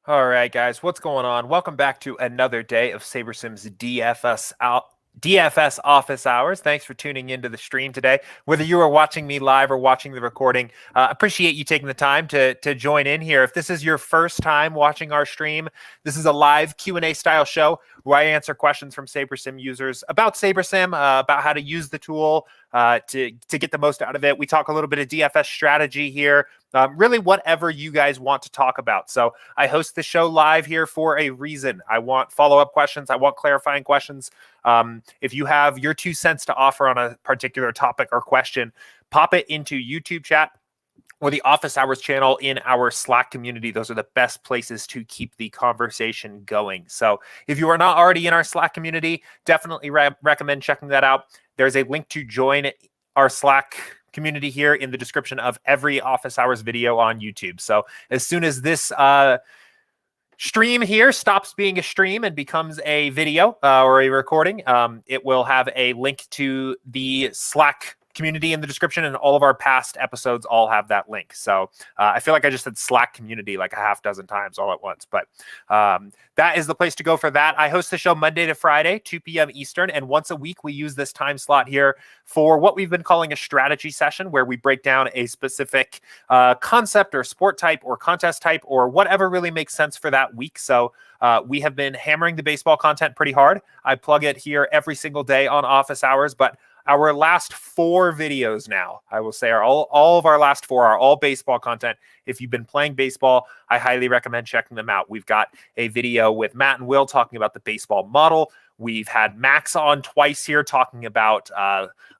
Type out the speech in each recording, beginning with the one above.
All right, guys, what's going on? Welcome back to another day of SaberSim's DFS Office Hours. Thanks for tuning into the stream today. Whether you are watching me live or watching the recording, appreciate you taking the time to join in here. If this is your first time watching our stream, this is a live Q&A style show where I answer questions from SaberSim users about SaberSim, about how to use the tool to get the most out of it. We talk a little bit of DFS strategy here. Really whatever you guys want to talk about. So I host the show live here for a reason. I want follow-up questions. I want clarifying questions. If you have your 2 cents to offer on a particular topic or question, pop it into YouTube chat or the Office Hours channel in our Slack community. Those are the best places to keep the conversation going. So if you are not already in our Slack community, definitely recommend checking that out. There's a link to join our Slack community here in the description of every Office Hours video on YouTube. So as soon as this stream here stops being a stream and becomes a video or a recording, it will have a link to the Slack community in the description, and all of our past episodes all have that link. So I feel like I just said Slack community like a half dozen times all at once, but that is the place to go for that. I host the show Monday to Friday, 2 p.m. Eastern, and once a week we use this time slot here for what we've been calling a strategy session, where we break down a specific concept or sport type or contest type or whatever really makes sense for that week. So we have been hammering the baseball content pretty hard. I plug it here every single day on Office Hours, but our last 4 videos now, I will say, are all of our last 4 are all baseball content. If you've been playing baseball, I highly recommend checking them out. We've got a video with Matt and Will talking about the baseball model. We've had Max on twice here talking about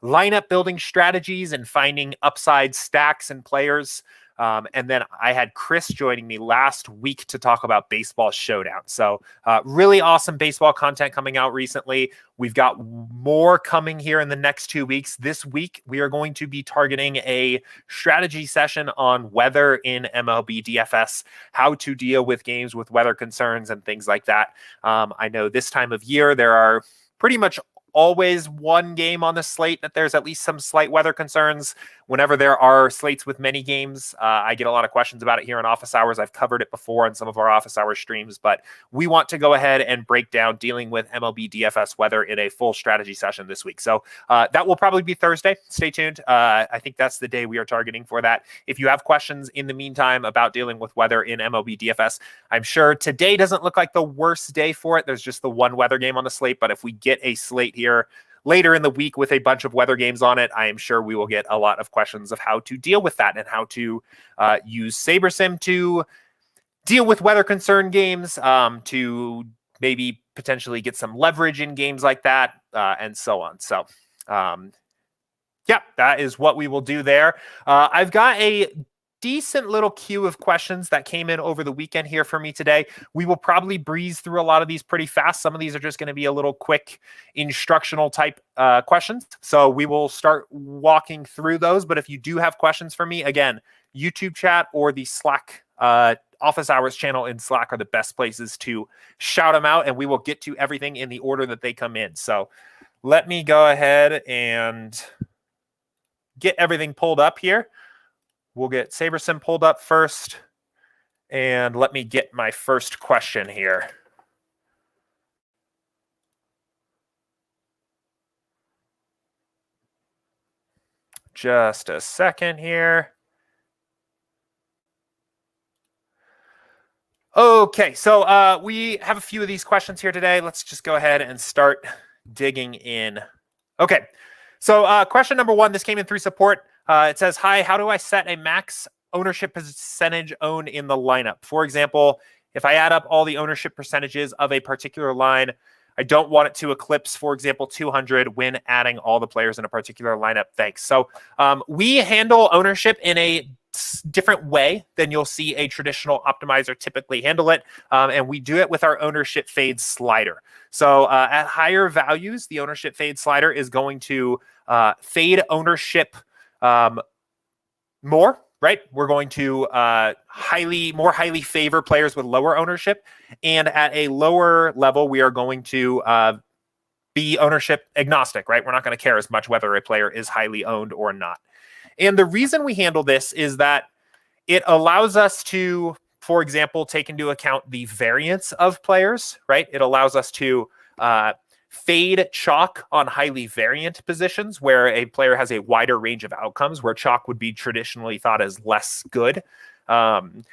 lineup building strategies and finding upside stacks and players. And then I had Chris joining me last week to talk about Baseball Showdown. So really awesome baseball content coming out recently. We've got more coming here in the next 2 weeks. This week, we are going to be targeting a strategy session on weather in MLB DFS, how to deal with games with weather concerns and things like that. I know this time of year, there are pretty much always one game on the slate that there's at least some slight weather concerns. Whenever there are slates with many games, I get a lot of questions about it here in Office Hours. I've covered it before in some of our Office Hours streams, but we want to go ahead and break down dealing with MLB DFS weather in a full strategy session this week. So that will probably be Thursday. Stay tuned. I think that's the day we are targeting for that. If you have questions in the meantime about dealing with weather in MLB DFS, I'm sure today doesn't look like the worst day for it. There's just the one weather game on the slate, but if we get a slate here later in the week with a bunch of weather games on it, I am sure we will get a lot of questions of how to deal with that and how to use SaberSim to deal with weather concern games, to maybe potentially get some leverage in games like that, and so on. So, yeah, that is what we will do there. I've got a decent little queue of questions that came in over the weekend here for me today. We will probably breeze through a lot of these pretty fast. Some of these are just going to be a little quick instructional type questions. So we will start walking through those. But if you do have questions for me, again, YouTube chat or the Slack Office Hours channel in Slack are the best places to shout them out, and we will get to everything in the order that they come in. So let me go ahead and get everything pulled up here. We'll get SaberSim pulled up first, and let me get my first question here. Just a second here. Okay, so we have a few of these questions here today. Let's just go ahead and start digging in. Okay, so question number 1, this came in through support. It says, hi, how do I set a max ownership percentage owned in the lineup? For example, if I add up all the ownership percentages of a particular line, I don't want it to eclipse, for example, 200 when adding all the players in a particular lineup. Thanks. So we handle ownership in a different way than you'll see a traditional optimizer typically handle it. And we do it with our ownership fade slider. So at higher values, the ownership fade slider is going to fade ownership more, right? We're going to more highly favor players with lower ownership. And at a lower level, we are going to be ownership agnostic, right? We're not going to care as much whether a player is highly owned or not. And the reason we handle this is that it allows us to for example, take into account the variance of players, right? It allows us to fade chalk on highly variant positions where a player has a wider range of outcomes, where chalk would be traditionally thought as less good. And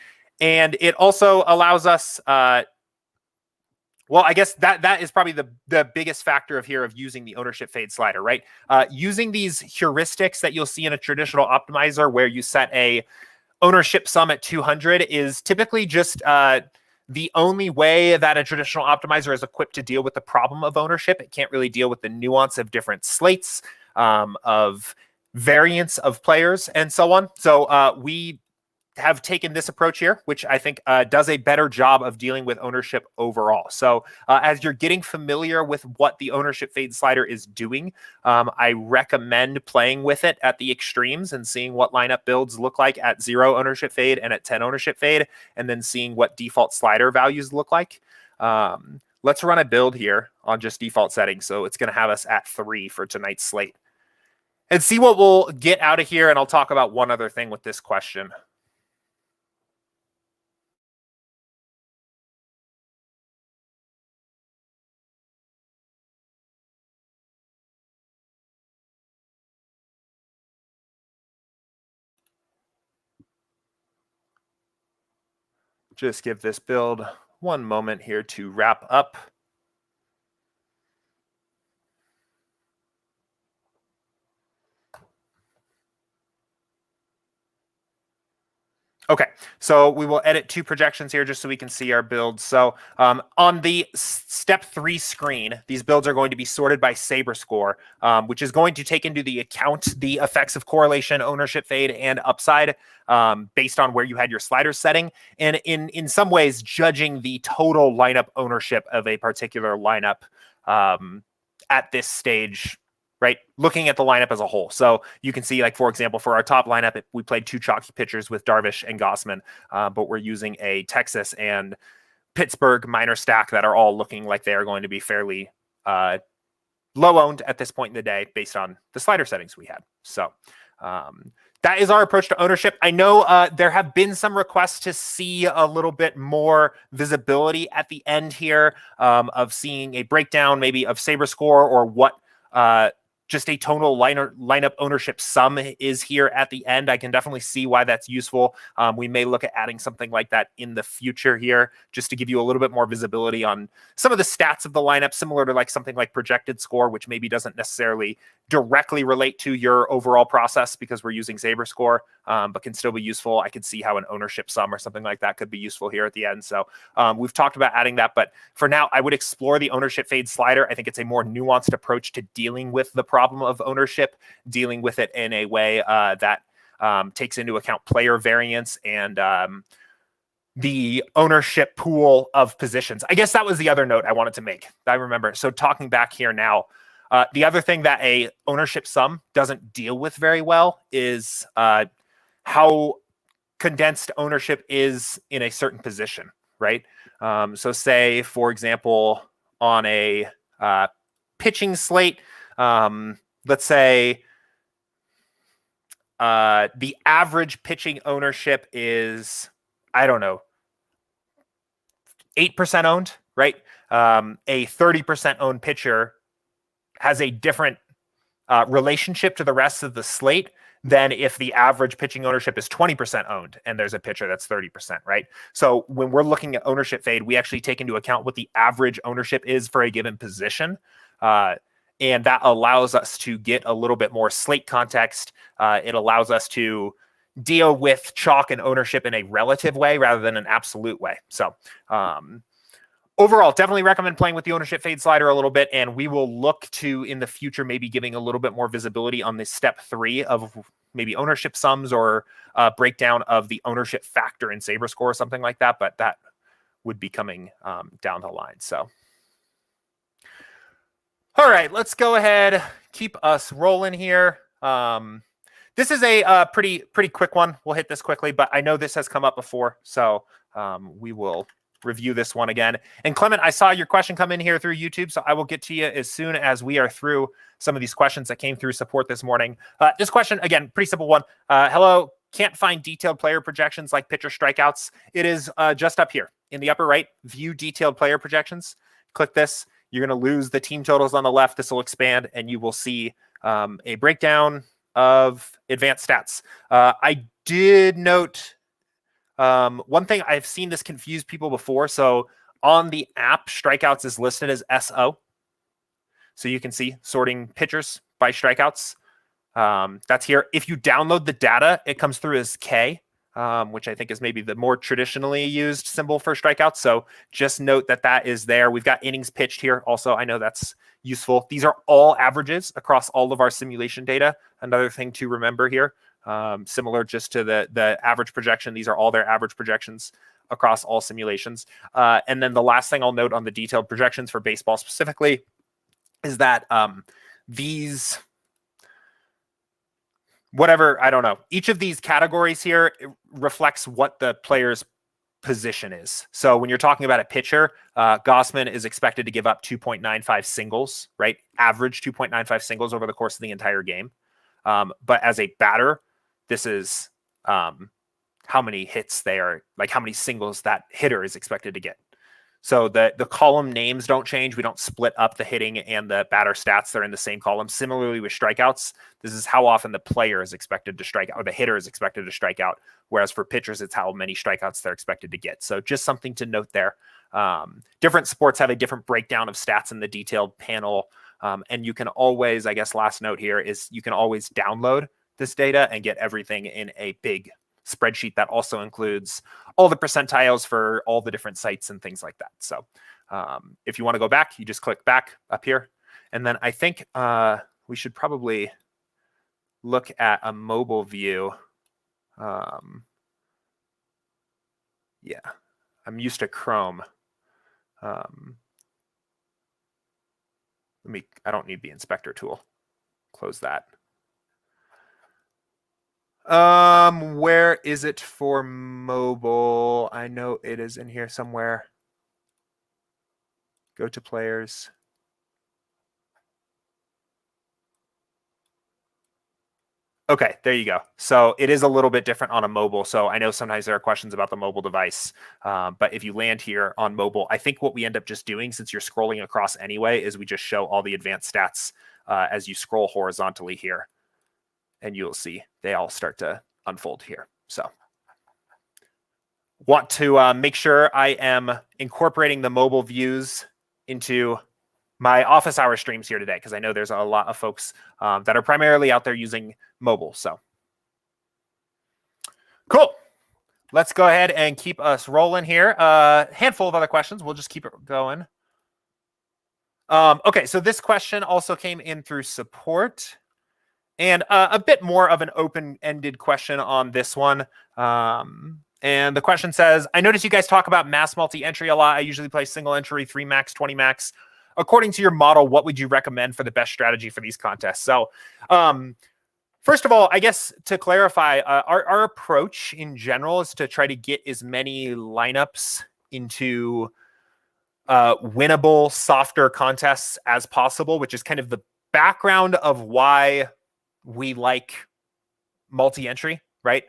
it also allows us, well, I guess that is probably the biggest factor of using the ownership fade slider, right? Using these heuristics that you'll see in a traditional optimizer where you set a ownership sum at 200 is typically just the only way that a traditional optimizer is equipped to deal with the problem of ownership. It can't really deal with the nuance of different slates, of variance of players, and so on. So we have taken this approach here, which I think does a better job of dealing with ownership overall. So as you're getting familiar with what the ownership fade slider is doing, I recommend playing with it at the extremes and seeing what lineup builds look like at 0 ownership fade and at 10 ownership fade, and then seeing what default slider values look like. Let's run a build here on just default settings. So it's going to have us at 3 for tonight's slate. And see what we'll get out of here, and I'll talk about one other thing with this question. Just give this build one moment here to wrap up. Okay, so we will edit 2 projections here just so we can see our builds. So on the step 3 screen, these builds are going to be sorted by Saber score, which is going to take into the account the effects of correlation, ownership fade, and upside based on where you had your slider setting. And in some ways, judging the total lineup ownership of a particular lineup at this stage, right? Looking at the lineup as a whole. So you can see, like, for example, for our top lineup, we played 2 chalky pitchers with Darvish and Gossman, but we're using a Texas and Pittsburgh minor stack that are all looking like they are going to be fairly low owned at this point in the day based on the slider settings we had. So that is our approach to ownership. I know there have been some requests to see a little bit more visibility at the end here of seeing a breakdown maybe of Saber score or what just a total lineup ownership sum is here at the end. I can definitely see why that's useful. We may look at adding something like that in the future here, just to give you a little bit more visibility on some of the stats of the lineup, similar to like something like projected score, which maybe doesn't necessarily directly relate to your overall process because we're using Saber score, but can still be useful. I could see how an ownership sum or something like that could be useful here at the end. So we've talked about adding that, but for now, I would explore the ownership fade slider. I think it's a more nuanced approach to dealing with the problem of ownership, dealing with it in a way that takes into account player variance and the ownership pool of positions. I guess that was the other note I wanted to make. I remember. So talking back here now, the other thing that a ownership sum doesn't deal with very well is how condensed ownership is in a certain position, right? So say, for example, on a pitching slate, let's say the average pitching ownership is, I don't know, 8% owned, right? A 30% owned pitcher has a different relationship to the rest of the slate than if the average pitching ownership is 20% owned and there's a pitcher that's 30%, right? So when we're looking at ownership fade, we actually take into account what the average ownership is for a given position. And that allows us to get a little bit more slate context. It allows us to deal with chalk and ownership in a relative way rather than an absolute way. So overall, definitely recommend playing with the ownership fade slider a little bit, and we will look to, in the future, maybe giving a little bit more visibility on this step 3 of maybe ownership sums or breakdown of the ownership factor in Saber score or something like that, but that would be coming down the line. So, all right, let's go ahead, keep us rolling here. This is a pretty quick one. We'll hit this quickly, but I know this has come up before, so we will review this one again. And Clement, I saw your question come in here through YouTube, so I will get to you as soon as we are through some of these questions that came through support this morning. This question, again, pretty simple one. Hello, can't find detailed player projections like pitcher strikeouts, it is just up here in the upper right, view detailed player projections. Click this. You're going to lose the team totals on the left. This will expand, and you will see a breakdown of advanced stats. I did note one thing. I've seen this confuse people before. So on the app, strikeouts is listed as SO. So you can see sorting pitchers by strikeouts. That's here. If you download the data, it comes through as K, which I think is maybe the more traditionally used symbol for strikeouts. So just note that that is there. We've got innings pitched here. Also, I know that's useful. These are all averages across all of our simulation data. Another thing to remember here, similar just to the average projection. These are all their average projections across all simulations. And then the last thing I'll note on the detailed projections for baseball specifically is that these... whatever, I don't know. Each of these categories here reflects what the player's position is. So when you're talking about a pitcher, Gossman is expected to give up 2.95 singles, right? Average 2.95 singles over the course of the entire game. But as a batter, this is how many hits they are, like how many singles that hitter is expected to get. So the column names don't change. We don't split up the hitting and the batter stats. They're in the same column. Similarly with strikeouts, this is how often the player is expected to strike out, or the hitter is expected to strike out. Whereas for pitchers, it's how many strikeouts they're expected to get. So just something to note there. Different sports have a different breakdown of stats in the detailed panel. And you can always, I guess last note here is you can always download this data and get everything in a big spreadsheet that also includes all the percentiles for all the different sites and things like that. So if you want to go back, you just click back up here. And then I think we should probably look at a mobile view. Yeah, I'm used to Chrome. I don't need the inspector tool. Close that. Where is it for mobile? I know it is in here somewhere. Go to players. Okay, there you go. So it is a little bit different on a mobile. So I know sometimes there are questions about the mobile device, but if you land here on mobile, I think what we end up just doing, since you're scrolling across anyway, is we just show all the advanced stats as you scroll horizontally here. And you'll see they all start to unfold here. So want to make sure I am incorporating the mobile views into my office hour streams here today, because I know there's a lot of folks that are primarily out there using mobile. So cool. Let's go ahead and keep us rolling here. A handful of other questions. We'll just keep it going. Okay, so this question also came in through support. And a bit more of an open-ended question on this one. And the question says, I notice you guys talk about mass multi-entry a lot. I usually play single entry, 3 max, 20 max. According to your model, what would you recommend for the best strategy for these contests? So first of all, I guess to clarify, our approach in general is to try to get as many lineups into winnable, softer contests as possible, which is kind of the background of why we like multi-entry, right?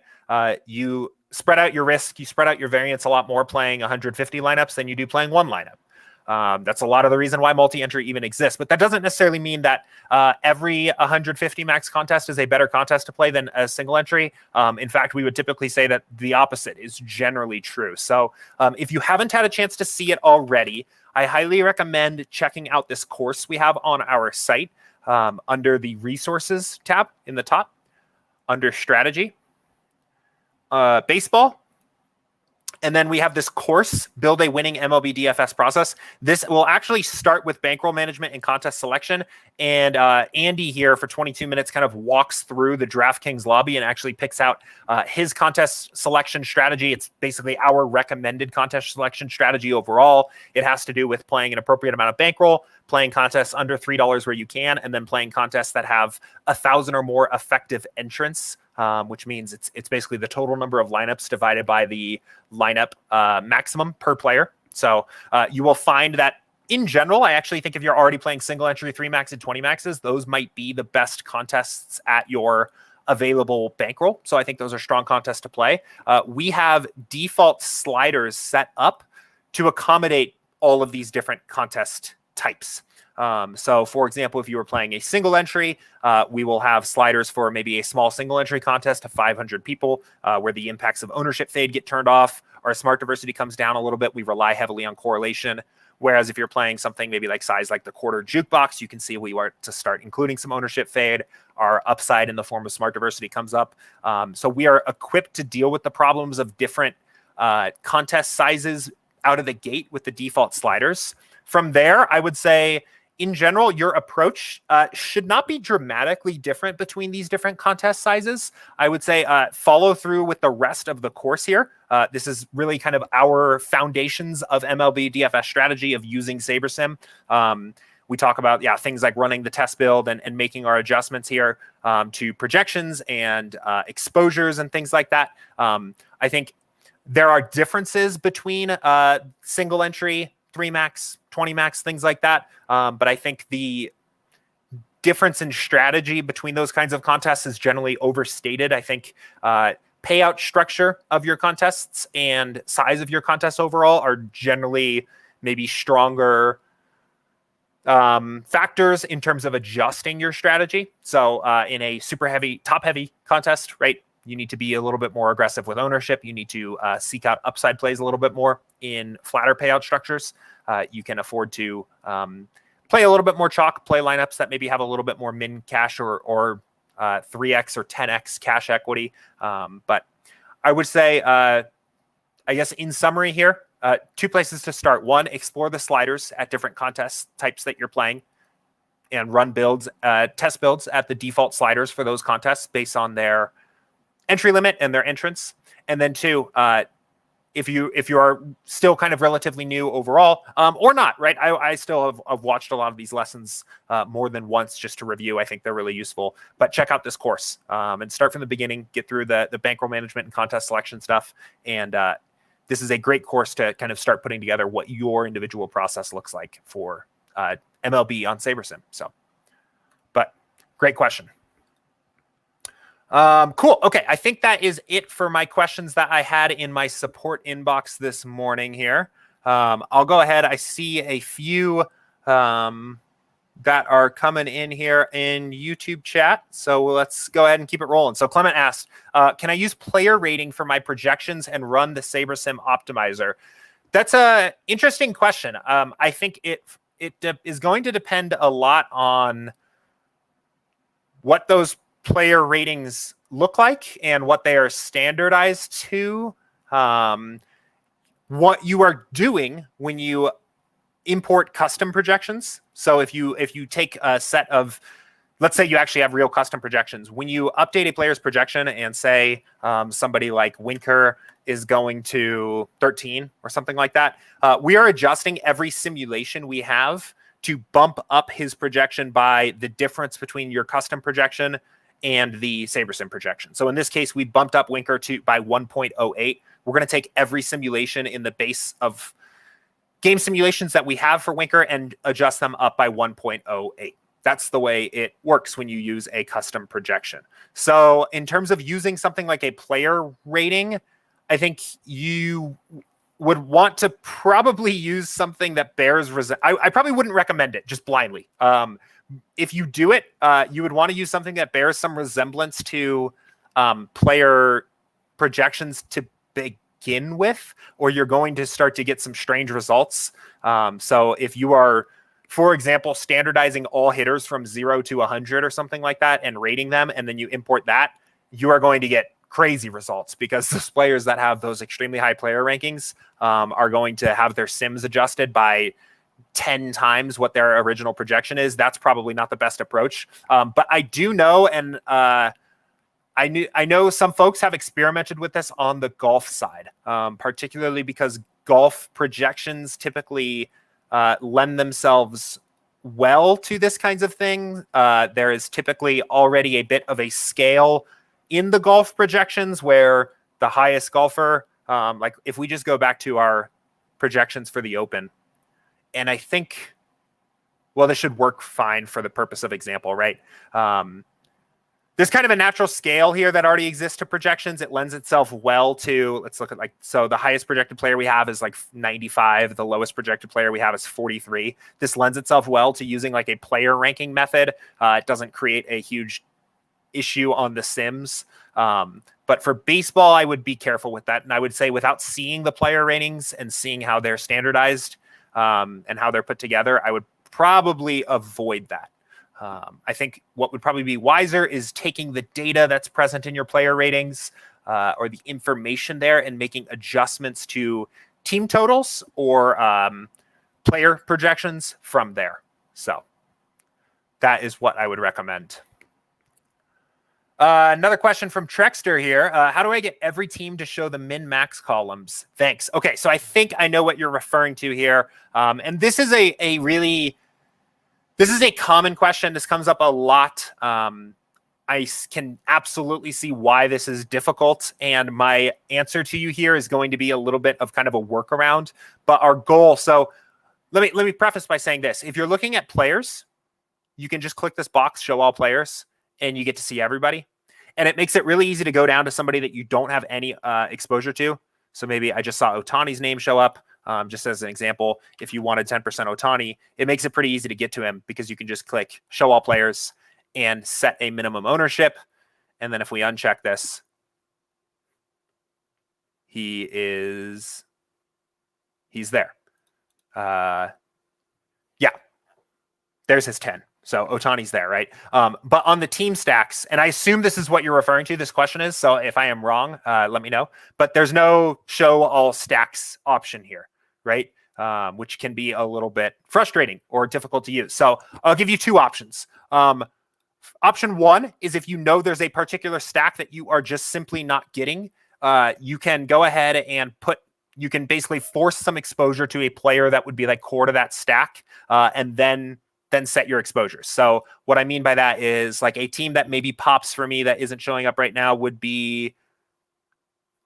You spread out your risk, you spread out your variance a lot more playing 150 lineups than you do playing one lineup. That's a lot of the reason why multi-entry even exists, but that doesn't necessarily mean that every 150 max contest is a better contest to play than a single entry. In fact, we would typically say that the opposite is generally true. So if you haven't had a chance to see it already, I highly recommend checking out this course we have on our site. Under the resources tab in the top, under strategy, baseball. And then we have this course, Build a Winning MLB DFS Process. This will actually start with bankroll management and contest selection. And Andy here for 22 minutes kind of walks through the DraftKings lobby and actually picks out his contest selection strategy. It's basically our recommended contest selection strategy overall. It has to do with playing an appropriate amount of bankroll, playing contests under $3 where you can, and then playing contests that have 1,000 or more effective entrants. Which means it's basically the total number of lineups divided by the lineup maximum per player. So you will find that in general, I actually think if you're already playing single entry, 3 max and 20 maxes, those might be the best contests at your available bankroll. So I think those are strong contests to play. We have default sliders set up to accommodate all of these different contest types. So for example, if you were playing a single entry, we will have sliders for maybe a small single entry contest to 500 people, where the impacts of ownership fade get turned off. Our smart diversity comes down a little bit. We rely heavily on correlation. Whereas if you're playing something maybe like size like the quarter jukebox, you can see we want to start including some ownership fade. Our upside in the form of smart diversity comes up. So we are equipped to deal with the problems of different contest sizes out of the gate with the default sliders. From there, I would say, in general, your approach should not be dramatically different between these different contest sizes. I would say follow through with the rest of the course here. This is really kind of our foundations of MLB DFS strategy of using SaberSim. We talk about things like running the test build and making our adjustments here to projections and exposures and things like that. I think there are differences between single entry, 3 max, 20 max, things like that. But I think the difference in strategy between those kinds of contests is generally overstated. I think payout structure of your contests and size of your contests overall are generally maybe stronger factors in terms of adjusting your strategy. So in a super heavy, top heavy contest, right, you need to be a little bit more aggressive with ownership. You need to seek out upside plays a little bit more. In flatter payout structures, you can afford to play a little bit more chalk, play lineups that maybe have a little bit more min cash or 3x or 10x cash equity. But I would say, I guess in summary here, 2 places to start. 1, explore the sliders at different contest types that you're playing and run builds, test builds at the default sliders for those contests based on their entry limit and their entrance. And then 2, if you are still kind of relatively new overall, or not, right? I still have watched a lot of these lessons more than once just to review. I think they're really useful. But check out this course and start from the beginning, get through the bankroll management and contest selection stuff. And this is a great course to kind of start putting together what your individual process looks like for MLB on SaberSim. So, but great question. Cool. Okay. I think that is it for my questions that I had in my support inbox this morning here. I'll go ahead. I see a few that are coming in here in YouTube chat. So let's go ahead and keep it rolling. So Clement asked, can I use player rating for my projections and run the SaberSim optimizer? That's a interesting question. I think it is going to depend a lot on what those player ratings look like and what they are standardized to. What you are doing when you import custom projections. So if you take a set of, let's say you actually have real custom projections, when you update a player's projection and say somebody like Winker is going to 13 or something like that, we are adjusting every simulation we have to bump up his projection by the difference between your custom projection and the SaberSim projection. So in this case, we bumped up Winker by 1.08. We're going to take every simulation in the base of game simulations that we have for Winker and adjust them up by 1.08. That's the way it works when you use a custom projection. So in terms of using something like a player rating, I think you would want to probably use something that bears I probably wouldn't recommend it just blindly. If you do it, you would want to use something that bears some resemblance to player projections to begin with, or you're going to start to get some strange results. So if you are, for example, standardizing all hitters from 0 to 100 or something like that and rating them, and then you import that, you are going to get crazy results because those players that have those extremely high player rankings are going to have their sims adjusted by 10 times what their original projection is. That's probably not the best approach. But I do know, and I know some folks have experimented with this on the golf side, particularly because golf projections typically lend themselves well to this kinds of thing. There is typically already a bit of a scale in the golf projections where the highest golfer, like if we just go back to our projections for the Open, and I think, well, this should work fine for the purpose of example, right? there's kind of a natural scale here that already exists to projections. It lends itself well to, let's look at so the highest projected player we have is 95. The lowest projected player we have is 43. This lends itself well to using a player ranking method. It doesn't create a huge issue on the Sims. But for baseball, I would be careful with that. And I would say without seeing the player ratings and seeing how they're standardized and how they're put together, I would probably avoid that. I think what would probably be wiser is taking the data that's present in your player ratings or the information there and making adjustments to team totals or player projections from there. So that is what I would recommend. Another question from Trexter here. How do I get every team to show the min-max columns? Thanks. Okay, so I think I know what you're referring to here. And this is this is a common question. This comes up a lot. I can absolutely see why this is difficult. And my answer to you here is going to be a little bit of kind of a workaround. But our goal, so let me preface by saying this. If you're looking at players, you can just click this box, show all players, and you get to see everybody. And it makes it really easy to go down to somebody that you don't have any exposure to. So maybe I just saw Ohtani's name show up. Just as an example, if you wanted 10% Ohtani, it makes it pretty easy to get to him because you can just click show all players and set a minimum ownership. And then if we uncheck this, he's there. Yeah, there's his 10. So Ohtani's there, right? But on the team stacks, and I assume this is what you're referring to, this question is, so if I am wrong, let me know. But there's no show all stacks option here, right? Which can be a little bit frustrating or difficult to use. So I'll give you two options. Option one is if you know there's a particular stack that you are just simply not getting, you can go ahead and you can basically force some exposure to a player that would be core to that stack, and then set your exposures. So what I mean by that is a team that maybe pops for me that isn't showing up right now would be,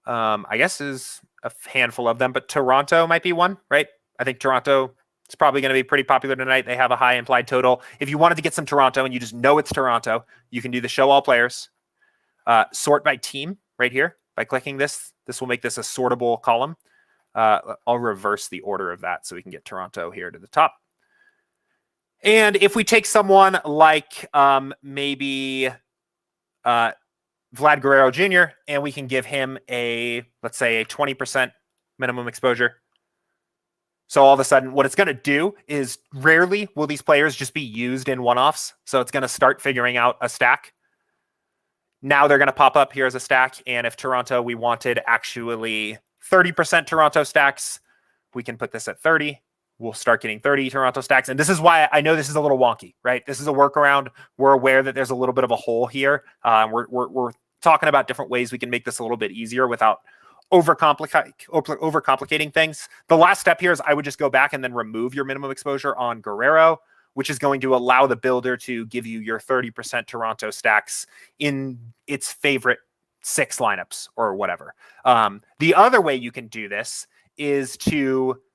I guess is a handful of them, but Toronto might be one, right? I think Toronto is probably going to be pretty popular tonight. They have a high implied total. If you wanted to get some Toronto and you just know it's Toronto, you can do the show all players, sort by team right here by clicking this. This will make this a sortable column. I'll reverse the order of that so we can get Toronto here to the top. And if we take someone like maybe Vlad Guerrero Jr., and we can give him let's say a 20% minimum exposure. So all of a sudden, what it's going to do is rarely will these players just be used in one-offs. So it's going to start figuring out a stack. Now they're going to pop up here as a stack. And if Toronto, we wanted actually 30% Toronto stacks, we can put this at 30. We'll start getting 30 Toronto stacks. And this is why I know this is a little wonky, right? This is a workaround. We're aware that there's a little bit of a hole here. We're talking about different ways we can make this a little bit easier without overcomplicating things. The last step here is I would just go back and then remove your minimum exposure on Guerrero, which is going to allow the builder to give you your 30% Toronto stacks in its favorite 6 lineups or whatever. The other way you can do this is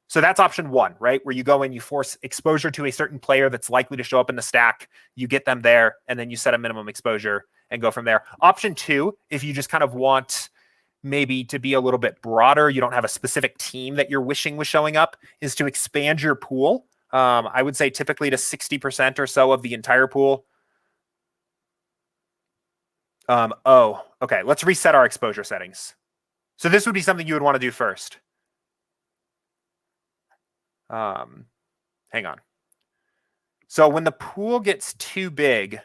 so that's option one, right? Where you go and you force exposure to a certain player that's likely to show up in the stack. You get them there, and then you set a minimum exposure and go from there. Option two, if you just kind of want maybe to be a little bit broader, you don't have a specific team that you're wishing was showing up, is to expand your pool. I would say typically to 60% or so of the entire pool. Okay. Let's reset our exposure settings. So this would be something you would want to do first. Hang on. So when the pool gets too big,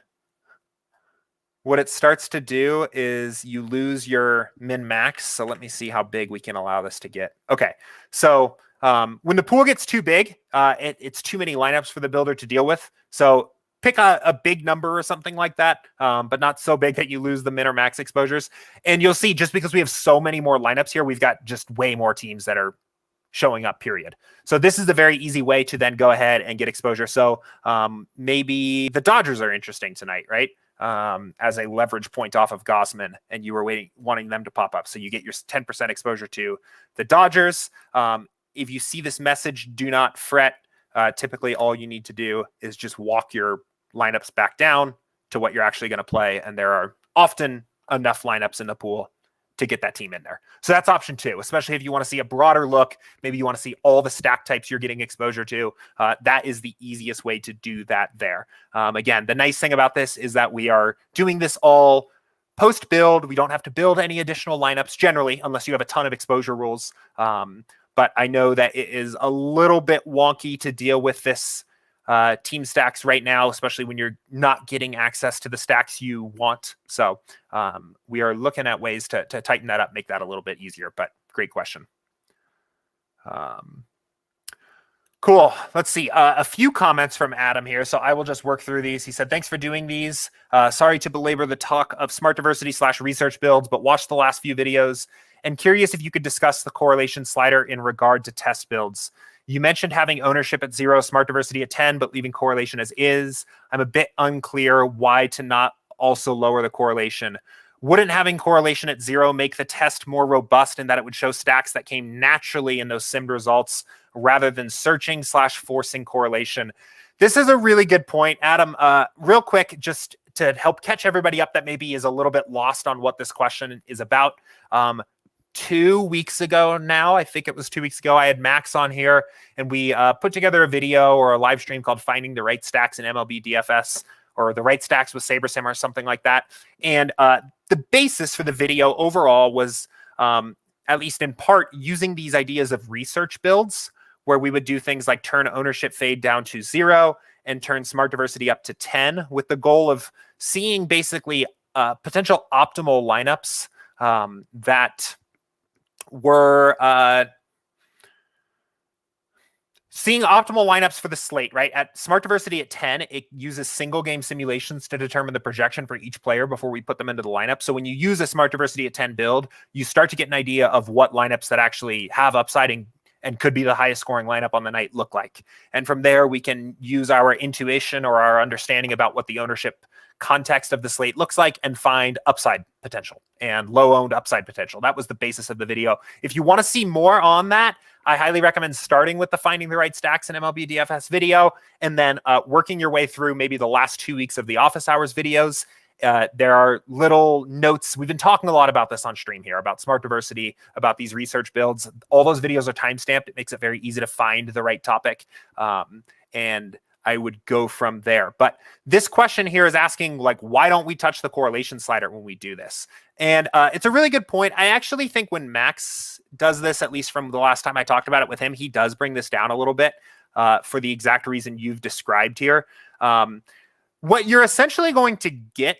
what it starts to do is you lose your min max. So let me see how big we can allow this to get. Okay. So when the pool gets too big, it's too many lineups for the builder to deal with. So pick a big number or something like that, but not so big that you lose the min or max exposures. And you'll see just because we have so many more lineups here, we've got just way more teams that are showing up, period. So this is a very easy way to then go ahead and get exposure. So maybe the Dodgers are interesting tonight, right? As a leverage point off of Gausman, and you were wanting them to pop up. So you get your 10% exposure to the Dodgers. If you see this message, do not fret. Typically all you need to do is just walk your lineups back down to what you're actually going to play. And there are often enough lineups in the pool to get that team in there. So that's option 2, especially if you want to see a broader look. Maybe you want to see all the stack types you're getting exposure to. That is the easiest way to do that there. Again, the nice thing about this is that we are doing this all post-build. We don't have to build any additional lineups generally, unless you have a ton of exposure rules. But I know that it is a little bit wonky to deal with this team stacks right now, especially when you're not getting access to the stacks you want. So we are looking at ways to tighten that up, make that a little bit easier, but great question. Cool. Let's see. A few comments from Adam here, so I will just work through these. He said, thanks for doing these. Sorry to belabor the talk of smart diversity / research builds, but watched the last few videos and curious if you could discuss the correlation slider in regard to test builds. You mentioned having ownership at 0, smart diversity at 10, but leaving correlation as is. I'm a bit unclear why to not also lower the correlation. Wouldn't having correlation at 0 make the test more robust in that it would show stacks that came naturally in those simmed results rather than searching / forcing correlation? This is a really good point, Adam. Real quick, just to help catch everybody up that maybe is a little bit lost on what this question is about. 2 weeks ago now, I think it was 2 weeks ago, I had Max on here and we put together a video or a live stream called Finding the Right Stacks in MLB DFS, or the right stacks with SaberSim or something like that. And the basis for the video overall was, at least in part, using these ideas of research builds where we would do things like turn ownership fade down to 0 and turn smart diversity up to 10 with the goal of seeing basically potential optimal lineups that were seeing optimal lineups for the slate, right? At smart diversity at 10, it uses single game simulations to determine the projection for each player before we put them into the lineup. So when you use a smart diversity at 10 build, you start to get an idea of what lineups that actually have upside and could be the highest scoring lineup on the night look like. And from there, we can use our intuition or our understanding about what the ownership context of the slate looks like and find upside potential and low owned upside potential. That was the basis of the video. If you want to see more on that, I highly recommend starting with the Finding the Right Stacks in MLB DFS video and then working your way through maybe the last 2 weeks of the Office Hours videos. There are little notes. We've been talking a lot about this on stream here, about smart diversity, about these research builds. All those videos are timestamped. It makes it very easy to find the right topic. And I would go from there. But this question here is asking, like, why don't we touch the correlation slider when we do this? And it's a really good point. I actually think when Max does this, at least from the last time I talked about it with him, he does bring this down a little bit for the exact reason you've described here. What you're essentially going to get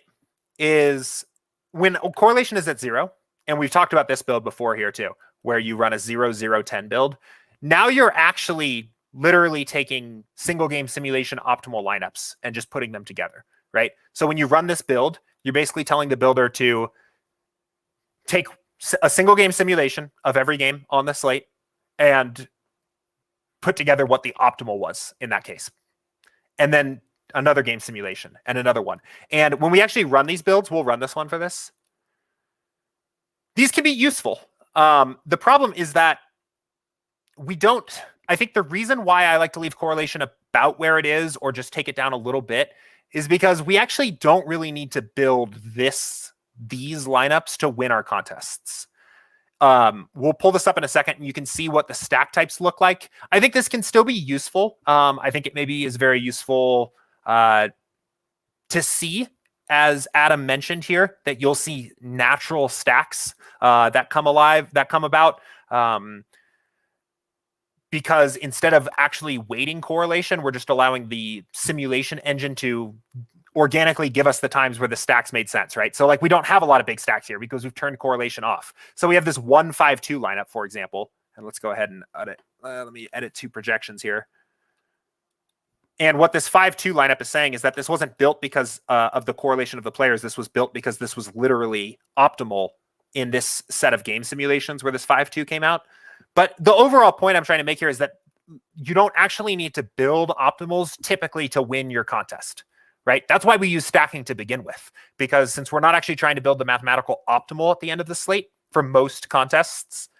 is when correlation is at 0, and we've talked about this build before here too, where you run a 0-0-10 build. Now you're actually literally taking single game simulation optimal lineups and just putting them together, right? So when you run this build, you're basically telling the builder to take a single game simulation of every game on the slate and put together what the optimal was in that case. And then another game simulation and another one. And when we actually run these builds, we'll run this one for this. These can be useful. The problem is that I think the reason why I like to leave correlation about where it is or just take it down a little bit is because we actually don't really need to build these lineups to win our contests. We'll pull this up in a second and you can see what the stack types look like. I think this can still be useful. I think it maybe is very useful to see, as Adam mentioned here, that you'll see natural stacks that come about. Because instead of actually weighting correlation, we're just allowing the simulation engine to organically give us the times where the stacks made sense, right? So like we don't have a lot of big stacks here because we've turned correlation off. So we have this 1-5-2 lineup, for example, and let's go ahead and edit. Let me edit 2 projections here. And what this 5-2 lineup is saying is that this wasn't built because of the correlation of the players. This was built because this was literally optimal in this set of game simulations where this 5-2 came out. But the overall point I'm trying to make here is that you don't actually need to build optimals typically to win your contest, right? That's why we use stacking to begin with, because since we're not actually trying to build the mathematical optimal at the end of the slate for most contests,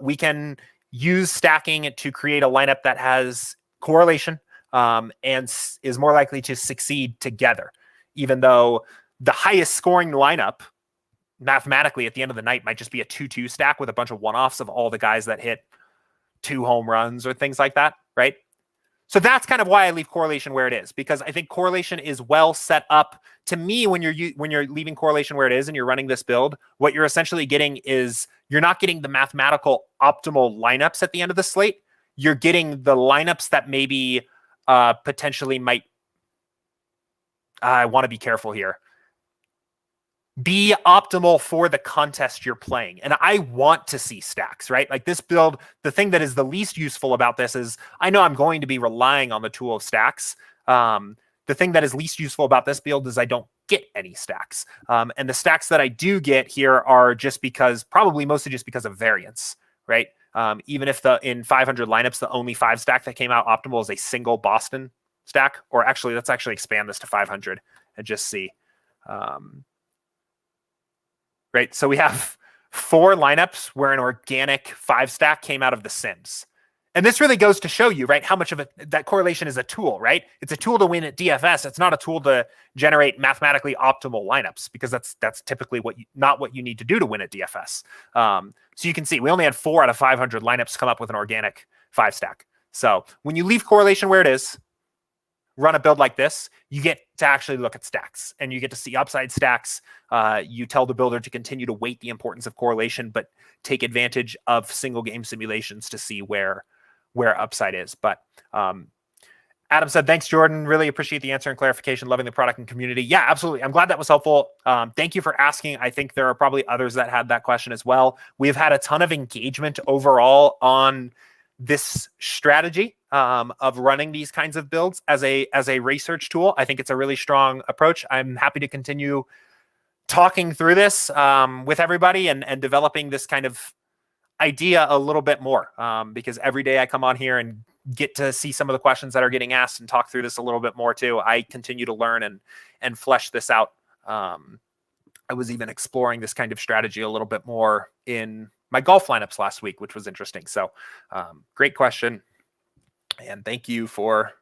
we can use stacking to create a lineup that has correlation and is more likely to succeed together, even though the highest scoring lineup mathematically at the end of the night might just be a 2-2 stack with a bunch of one-offs of all the guys that hit 2 home runs or things like that, right? So that's kind of why I leave correlation where it is, because I think correlation is well set up. To me, when you're leaving correlation where it is and you're running this build, what you're essentially getting is you're not getting the mathematical optimal lineups at the end of the slate. You're getting the lineups that maybe potentially might, I want to be careful here, be optimal for the contest you're playing. And I want to see stacks, right? Like this build, the thing that is the least useful about this is I know I'm going to be relying on the tool of stacks. The thing that is least useful about this build is I don't get any stacks. And the stacks that I do get here are just because, probably mostly just because of variance, right? Even if in 500 lineups, the only 5 stack that came out optimal is a single Boston stack, or actually, let's actually expand this to 500 and just see. Right, so we have 4 lineups where an organic 5 stack came out of the Sims. And this really goes to show you, right, how much of that correlation is a tool, right? It's a tool to win at DFS. It's not a tool to generate mathematically optimal lineups, because that's typically not what you need to do to win at DFS. So you can see we only had 4 out of 500 lineups come up with an organic 5 stack. So when you leave correlation where it is, run a build like this, you get to actually look at stacks and you get to see upside stacks. You tell the builder to continue to weight the importance of correlation, but take advantage of single game simulations to see where upside is. But Adam said, thanks, Jordan. Really appreciate the answer and clarification. Loving the product and community. Yeah, absolutely. I'm glad that was helpful. Thank you for asking. I think there are probably others that had that question as well. We've had a ton of engagement overall on this strategy of running these kinds of builds as a research tool. I think it's a really strong approach. I'm happy to continue talking through this with everybody and developing this kind of idea a little bit more, because every day I come on here and get to see some of the questions that are getting asked and talk through this a little bit more too. I continue to learn and flesh this out. I was even exploring this kind of strategy a little bit more in my golf lineups last week, which was interesting. So great question. And thank you for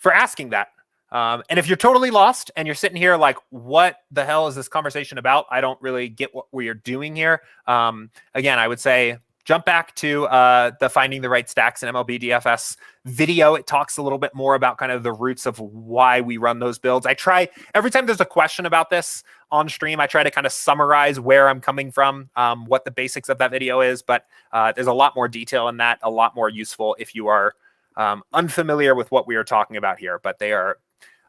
asking that. And if you're totally lost and you're sitting here like, what the hell is this conversation about? I don't really get what we're doing here. Again, I would say jump back to the Finding the Right Stacks in MLB DFS video. It talks a little bit more about kind of the roots of why we run those builds. I try, every time there's a question about this on stream, I try to kind of summarize where I'm coming from, what the basics of that video is. But there's a lot more detail in that, a lot more useful if you are unfamiliar with what we are talking about here. But they are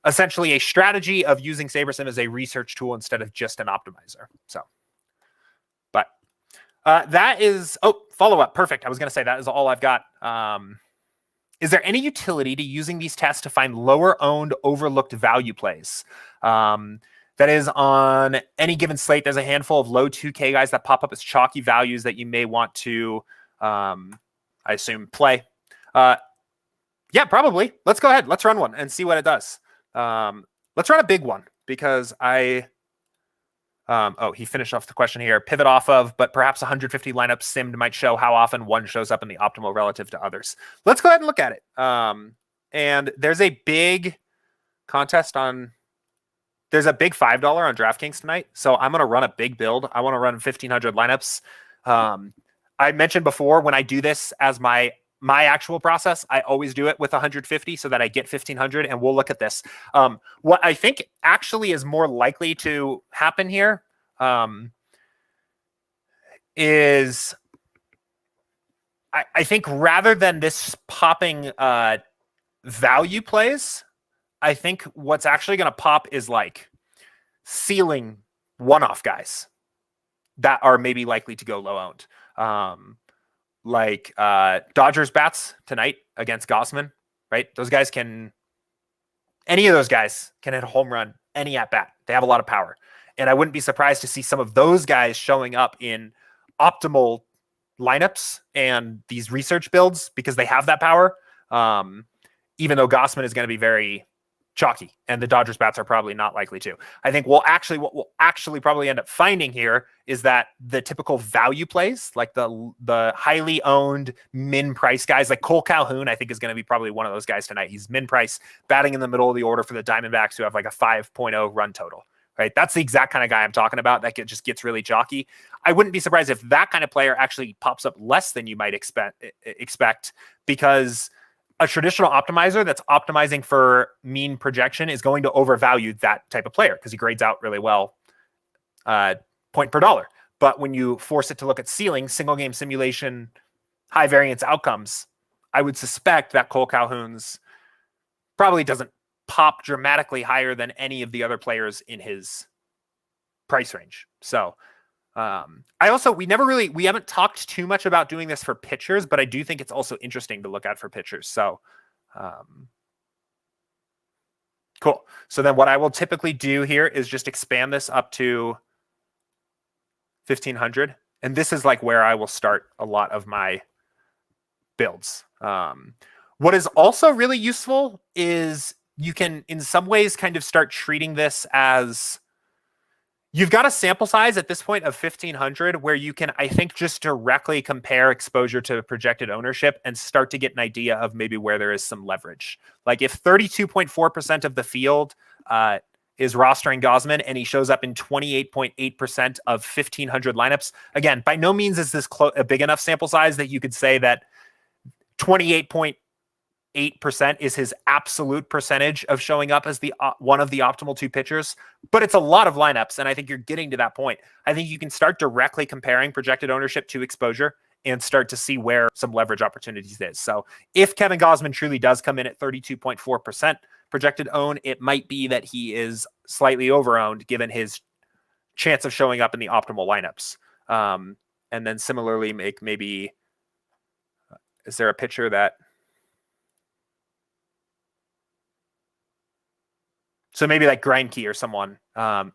essentially a strategy of using SaberSim as a research tool instead of just an optimizer. So, but that is, follow-up. Perfect. I was going to say that is all I've got. Is there any utility to using these tests to find lower owned, overlooked value plays? That is, on any given slate, there's a handful of low 2K guys that pop up as chalky values that you may want to, I assume, play. Yeah, probably. Let's go ahead. Let's run one and see what it does. Let's run a big one because he finished off the question here. Pivot off of, but perhaps 150 lineup simmed might show how often one shows up in the optimal relative to others. Let's go ahead and look at it. And there's a big contest there's a big $5 on DraftKings tonight. So I'm going to run a big build. I want to run 1,500 lineups. I mentioned before, when I do this as my actual process, I always do it with 150 so that I get 1,500, and we'll look at this. What I think actually is more likely to happen here is I think rather than this popping value plays, I think what's actually going to pop is like ceiling one-off guys that are maybe likely to go low owned. Like Dodgers bats tonight against Gossman, right? Any of those guys can hit a home run any at bat. They have a lot of power. And I wouldn't be surprised to see some of those guys showing up in optimal lineups and these research builds because they have that power. Even though Gossman is going to be very chalky and the Dodgers bats are probably not likely to. I think what we'll actually probably end up finding here is that the typical value plays, like the highly owned min price guys, like Cole Calhoun, I think is going to be probably one of those guys tonight. He's min price, batting in the middle of the order for the Diamondbacks, who have like a 5.0 run total, right? That's the exact kind of guy I'm talking about that just gets really chalky. I wouldn't be surprised if that kind of player actually pops up less than you might expect, because a traditional optimizer that's optimizing for mean projection is going to overvalue that type of player because he grades out really well point per dollar. But when you force it to look at ceiling, single game simulation, high variance outcomes, I would suspect that Cole Calhoun's probably doesn't pop dramatically higher than any of the other players in his price range. So we haven't talked too much about doing this for pitchers, but I do think it's also interesting to look at for pitchers. So cool. So then what I will typically do here is just expand this up to 1,500. And this is like where I will start a lot of my builds. What is also really useful is you can, in some ways, kind of start treating this as you've got a sample size at this point of 1,500 where you can, I think, just directly compare exposure to projected ownership and start to get an idea of maybe where there is some leverage. Like if 32.4% of the field is rostering Gausman and he shows up in 28.8% of 1,500 lineups, again, by no means is this a big enough sample size that you could say that 28.8% is his absolute percentage of showing up as the one of the optimal two pitchers, but it's a lot of lineups, and I think you're getting to that point. I think you can start directly comparing projected ownership to exposure and start to see where some leverage opportunities is. So if Kevin Gausman truly does come in at 32.4% projected own, it might be that he is slightly over-owned given his chance of showing up in the optimal lineups. And then similarly make maybe, is there a pitcher that, so maybe like Greinke or someone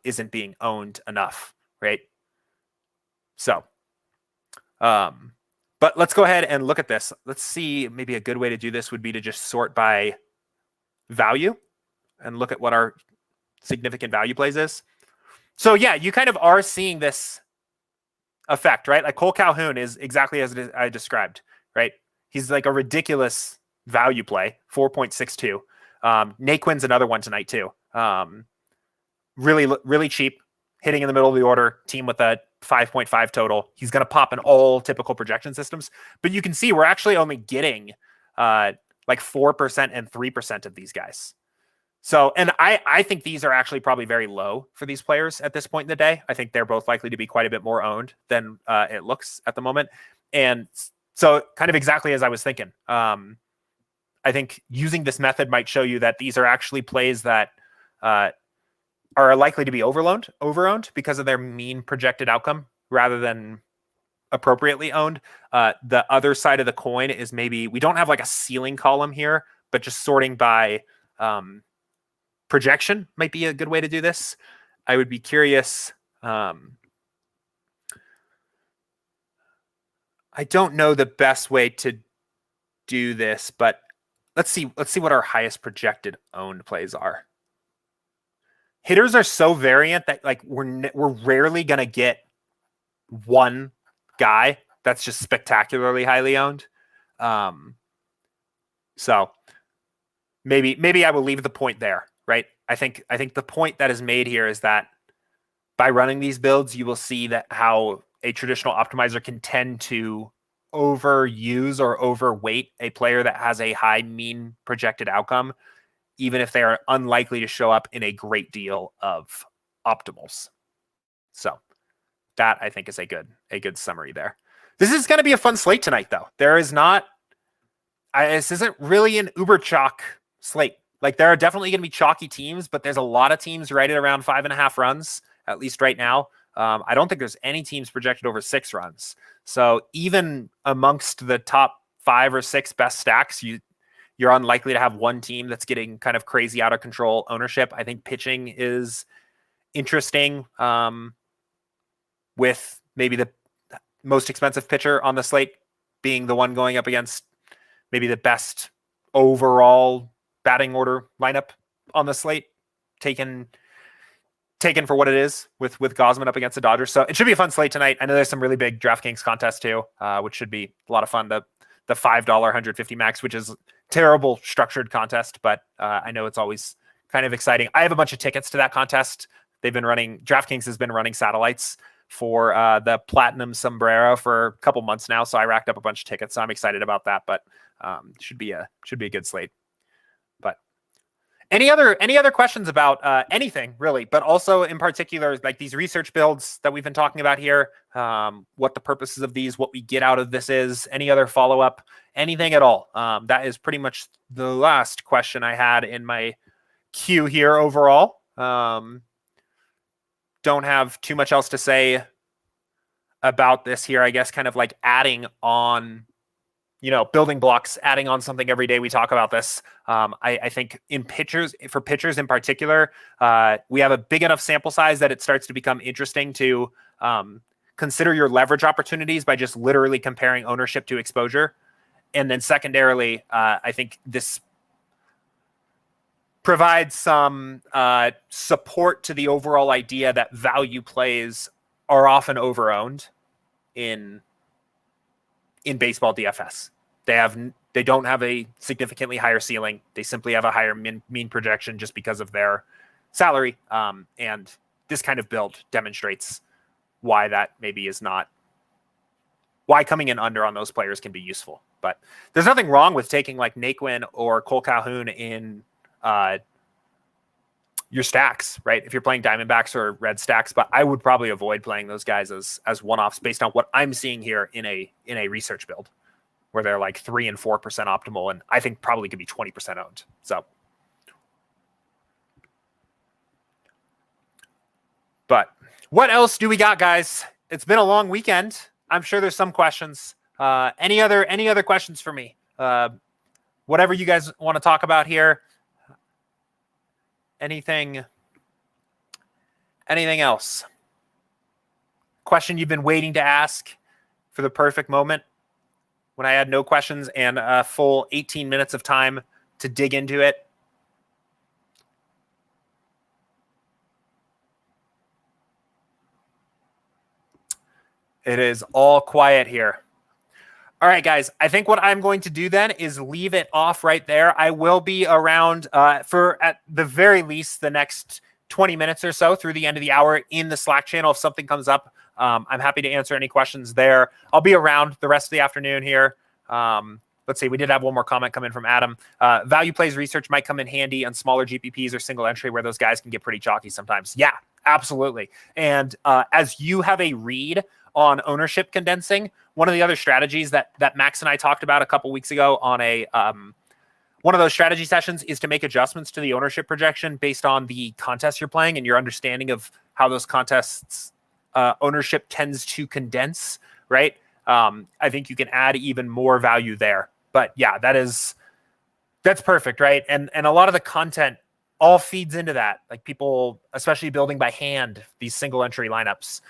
isn't being owned enough, right? So, but let's go ahead and look at this. Let's see, maybe a good way to do this would be to just sort by value and look at what our significant value plays is. So yeah, you kind of are seeing this effect, right? Like Cole Calhoun is exactly as I described, right? He's like a ridiculous value play, 4.62. Naquin's another one tonight too. Really cheap, hitting in the middle of the order, team with a 5.5 total. He's going to pop in all typical projection systems, but you can see we're actually only getting like 4% and 3% of these guys. So, and I think these are actually probably very low for these players at this point in the day. I think they're both likely to be quite a bit more owned than it looks at the moment. And so kind of exactly as I was thinking, I think using this method might show you that these are actually plays that are likely to be overowned because of their mean projected outcome rather than appropriately owned. The other side of the coin is maybe we don't have like a ceiling column here, but just sorting by projection might be a good way to do this. I would be curious. I don't know the best way to do this, but let's see what our highest projected owned plays are. Hitters are so variant that like we're rarely going to get one guy that's just spectacularly highly owned. So maybe I will leave the point there, right? I think the point that is made here is that by running these builds, you will see that how a traditional optimizer can tend to overuse or overweight a player that has a high mean projected outcome, even if they are unlikely to show up in a great deal of optimals. So that I think is a good summary there. This is going to be a fun slate tonight, though. This isn't really an uber chalk slate. Like there are definitely going to be chalky teams, but there's a lot of teams right at around 5.5 runs, at least right now. I don't think there's any teams projected over 6 runs. So even amongst the top 5 or 6 best stacks, you're unlikely to have one team that's getting kind of crazy out of control ownership. I think pitching is interesting with maybe the most expensive pitcher on the slate being the one going up against maybe the best overall batting order lineup on the slate, taken for what it is with Gausman up against the Dodgers. So it should be a fun slate tonight. I know there's some really big DraftKings contests too, which should be a lot of fun. The $5 150 max, which is terrible structured contest, but I know it's always kind of exciting. I have a bunch of tickets to that contest DraftKings has been running satellites for the Platinum Sombrero for a couple months now. So I racked up a bunch of tickets. So I'm excited about that, but should be a good slate. But any other questions about anything really, but also in particular, like these research builds that we've been talking about here, what the purposes of these, what we get out of this is, any other follow-up, anything at all. That is pretty much the last question I had in my queue here overall. Don't have too much else to say about this here. I guess kind of like adding on, building blocks, adding on something every day. We talk about this. I think for pitchers in particular, we have a big enough sample size that it starts to become interesting to consider your leverage opportunities by just literally comparing ownership to exposure. And then secondarily, I think this provides some support to the overall idea that value plays are often overowned in baseball DFS. They don't have a significantly higher ceiling. They simply have a higher mean projection just because of their salary. And this kind of build demonstrates why that maybe is not, why coming in under on those players can be useful. But there's nothing wrong with taking like Naquin or Cole Calhoun in your stacks, right? If you're playing Diamondbacks or Red stacks, but I would probably avoid playing those guys as one-offs based on what I'm seeing here in a research build where they're like 3 and 4% optimal, and I think probably could be 20% owned. So, but what else do we got, guys? It's been a long weekend. I'm sure there's some questions. Any other questions for me? Whatever you guys want to talk about here. Anything else? Question you've been waiting to ask for the perfect moment when I had no questions and a full 18 minutes of time to dig into it. It is all quiet here. All right, guys, I think what I'm going to do then is leave it off right there. I will be around for at the very least the next 20 minutes or so through the end of the hour in the Slack channel. If something comes up, I'm happy to answer any questions there. I'll be around the rest of the afternoon here. Let's see, we did have one more comment come in from Adam. Value plays research might come in handy on smaller GPPs or single entry where those guys can get pretty chalky sometimes. Yeah, absolutely. And as you have a read on ownership condensing, one of the other strategies that Max and I talked about a couple weeks ago on a one of those strategy sessions is to make adjustments to the ownership projection based on the contests you're playing and your understanding of how those contests ownership tends to condense, right? I think you can add even more value there. But yeah, that's perfect, right? And a lot of the content all feeds into that. Like people, especially building by hand, these single entry lineups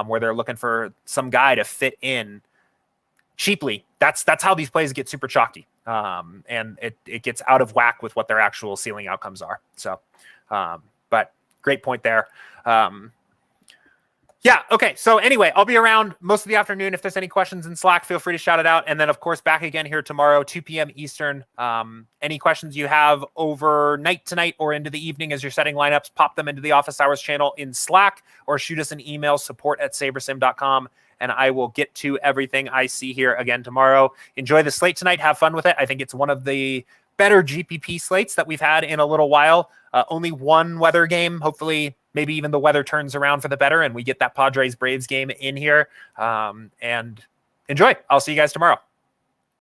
where they're looking for some guy to fit in cheaply. That's how these plays get super chalky. And it gets out of whack with what their actual ceiling outcomes are. So, but great point there. Yeah. Okay. So anyway, I'll be around most of the afternoon. If there's any questions in Slack, feel free to shout it out. And then of course, back again here tomorrow, 2 p.m. Eastern. Any questions you have overnight tonight or into the evening as you're setting lineups, pop them into the Office Hours channel in Slack or shoot us an email, support@sabersim.com. And I will get to everything I see here again tomorrow. Enjoy the slate tonight. Have fun with it. I think it's one of the better GPP slates that we've had in a little while. Only one weather game. Hopefully, maybe even the weather turns around for the better and we get that Padres-Braves game in here. And enjoy. I'll see you guys tomorrow.